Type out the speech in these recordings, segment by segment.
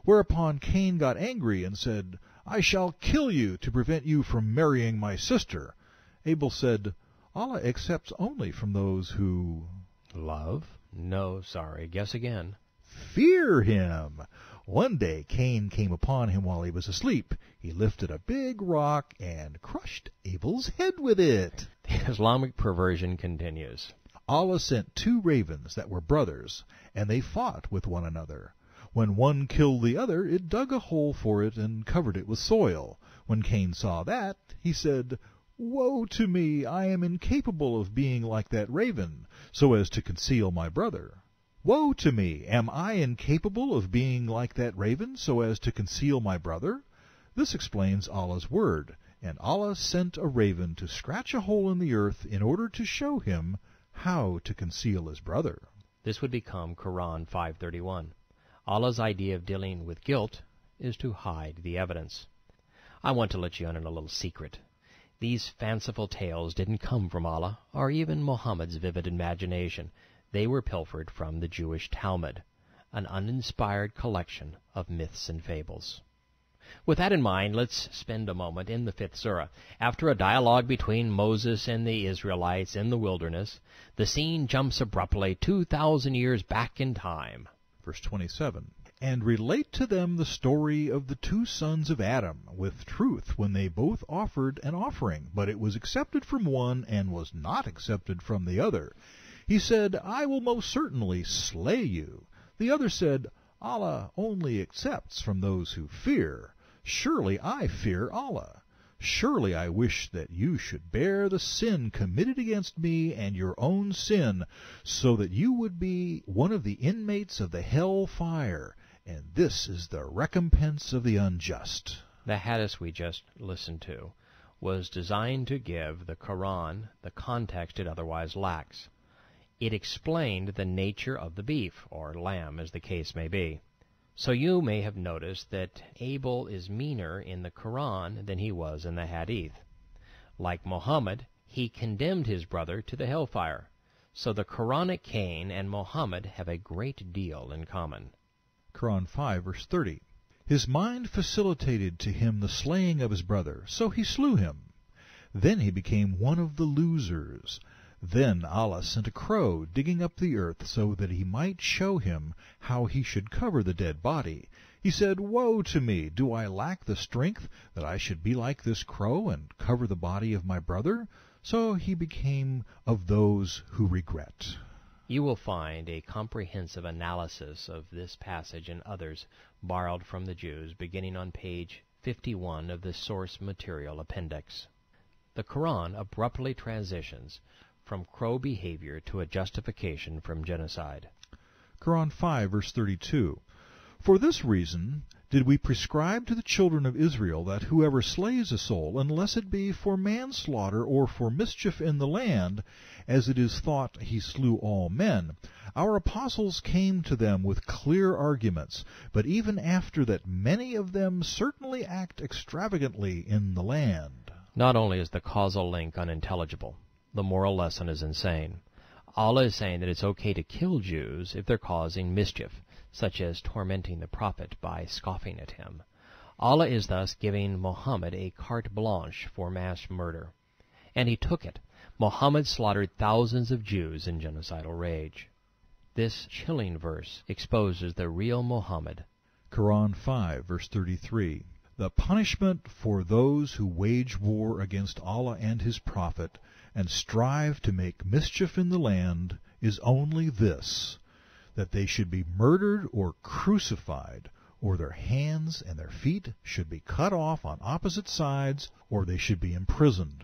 Whereupon Cain got angry and said, I shall kill you to prevent you from marrying my sister. Abel said, Allah accepts only from those who Love? No, sorry. Guess again. fear him. One day Cain came upon him while he was asleep. He lifted a big rock and crushed Abel's head with it. The Islamic perversion continues. Allah sent 2 ravens that were brothers, and they fought with one another. When one killed the other, it dug a hole for it and covered it with soil. When Cain saw that, he said, Woe to me! I am incapable of being like that raven, so as to conceal my brother. Woe to me! Am I incapable of being like that raven, so as to conceal my brother? This explains Allah's word, and Allah sent a raven to scratch a hole in the earth in order to show him how to conceal his brother. This would become Quran 5:31. Allah's idea of dealing with guilt is to hide the evidence. I want to let you in on a little secret. These fanciful tales didn't come from Allah or even Muhammad's vivid imagination. They were pilfered from the Jewish Talmud, an uninspired collection of myths and fables. With that in mind, let's spend a moment in the 5th surah. After a dialogue between Moses and the Israelites in the wilderness, the scene jumps abruptly 2,000 years back in time. Verse 27, And relate to them the story of the 2 sons of Adam with truth when they both offered an offering, but it was accepted from one and was not accepted from the other. He said, I will most certainly slay you. The other said, Allah only accepts from those who fear. Surely I fear Allah. Surely I wish that you should bear the sin committed against me and your own sin, so that you would be one of the inmates of the hell fire, and this is the recompense of the unjust. The hadith we just listened to was designed to give the Quran the context it otherwise lacks. It explained the nature of the beef, or lamb as the case may be. So you may have noticed that Abel is meaner in the Quran than he was in the Hadith. Like Muhammad, he condemned his brother to the hellfire. So the Quranic Cain and Muhammad have a great deal in common. Quran 5, verse 30. His mind facilitated to him the slaying of his brother, so he slew him. Then he became one of the losers. Then Allah sent a crow digging up the earth so that he might show him how he should cover the dead body. He said, Woe to me! Do I lack the strength that I should be like this crow and cover the body of my brother? So he became of those who regret. You will find a comprehensive analysis of this passage and others borrowed from the Jews beginning on page 51 of the source material appendix. The Quran abruptly transitions from crow behavior to a justification from genocide. Quran 5, verse 32. For this reason did we prescribe to the children of Israel that whoever slays a soul, unless it be for manslaughter or for mischief in the land, as it is thought he slew all men, our apostles came to them with clear arguments, but even after that many of them certainly act extravagantly in the land. Not only is the causal link unintelligible, the moral lesson is insane. Allah is saying that it's okay to kill Jews if they're causing mischief, such as tormenting the Prophet by scoffing at him. Allah is thus giving Muhammad a carte blanche for mass murder. And he took it. Muhammad slaughtered thousands of Jews in genocidal rage. This chilling verse exposes the real Muhammad. Quran 5, verse 33. The punishment for those who wage war against Allah and His Prophet and strive to make mischief in the land is only this, that they should be murdered or crucified, or their hands and their feet should be cut off on opposite sides, or they should be imprisoned.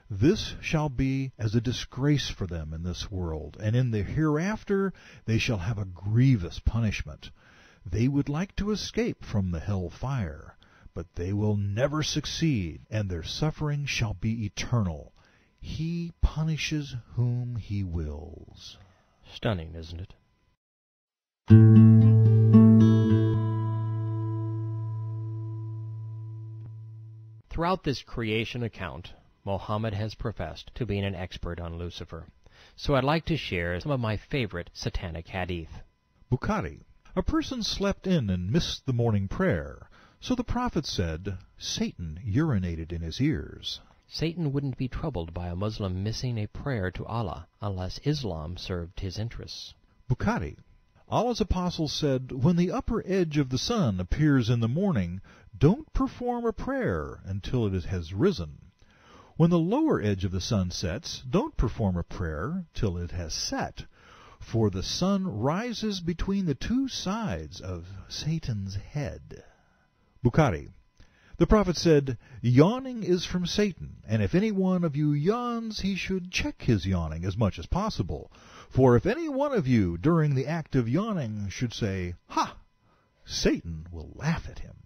This shall be as a disgrace for them in this world, and in the hereafter they shall have a grievous punishment. They would like to escape from the hell fire, but they will never succeed, and their suffering shall be eternal. He punishes whom He wills. Stunning, isn't it? Throughout this creation account, Muhammad has professed to be an expert on Lucifer. So I'd like to share some of my favorite satanic hadith. Bukhari. A person slept in and missed the morning prayer, so the prophet said, Satan urinated in his ears. Satan wouldn't be troubled by a Muslim missing a prayer to Allah unless Islam served his interests. Bukhari. Allah's apostle said, when the upper edge of the sun appears in the morning, don't perform a prayer until it has risen. When the lower edge of the sun sets, don't perform a prayer till it has set. For the sun rises between the two sides of Satan's head. Bukhari. The prophet said, yawning is from Satan, and if any one of you yawns, he should check his yawning as much as possible. For if any one of you, during the act of yawning, should say, Ha! Satan will laugh at him.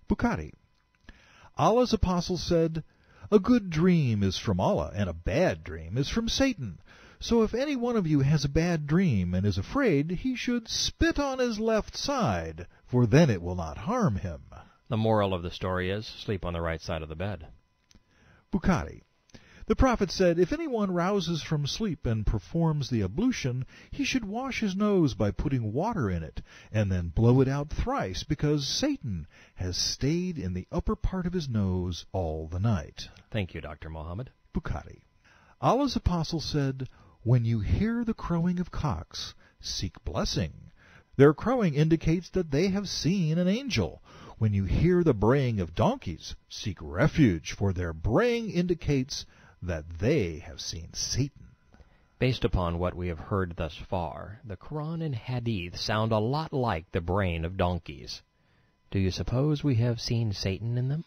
Bukhari. Allah's apostle said, a good dream is from Allah, and a bad dream is from Satan. So if any one of you has a bad dream and is afraid, he should spit on his left side, for then it will not harm him. The moral of the story is, sleep on the right side of the bed. Bukhari. The prophet said, if anyone rouses from sleep and performs the ablution, he should wash his nose by putting water in it, and then blow it out thrice, because Satan has stayed in the upper part of his nose all the night. Thank you, Dr. Muhammad. Bukhari. Allah's apostle said, when you hear the crowing of cocks, seek blessing. Their crowing indicates that they have seen an angel. When you hear the braying of donkeys, seek refuge, for their braying indicates that they have seen Satan. Based upon what we have heard thus far, the Quran and Hadith sound a lot like the braying of donkeys. Do you suppose we have seen Satan in them?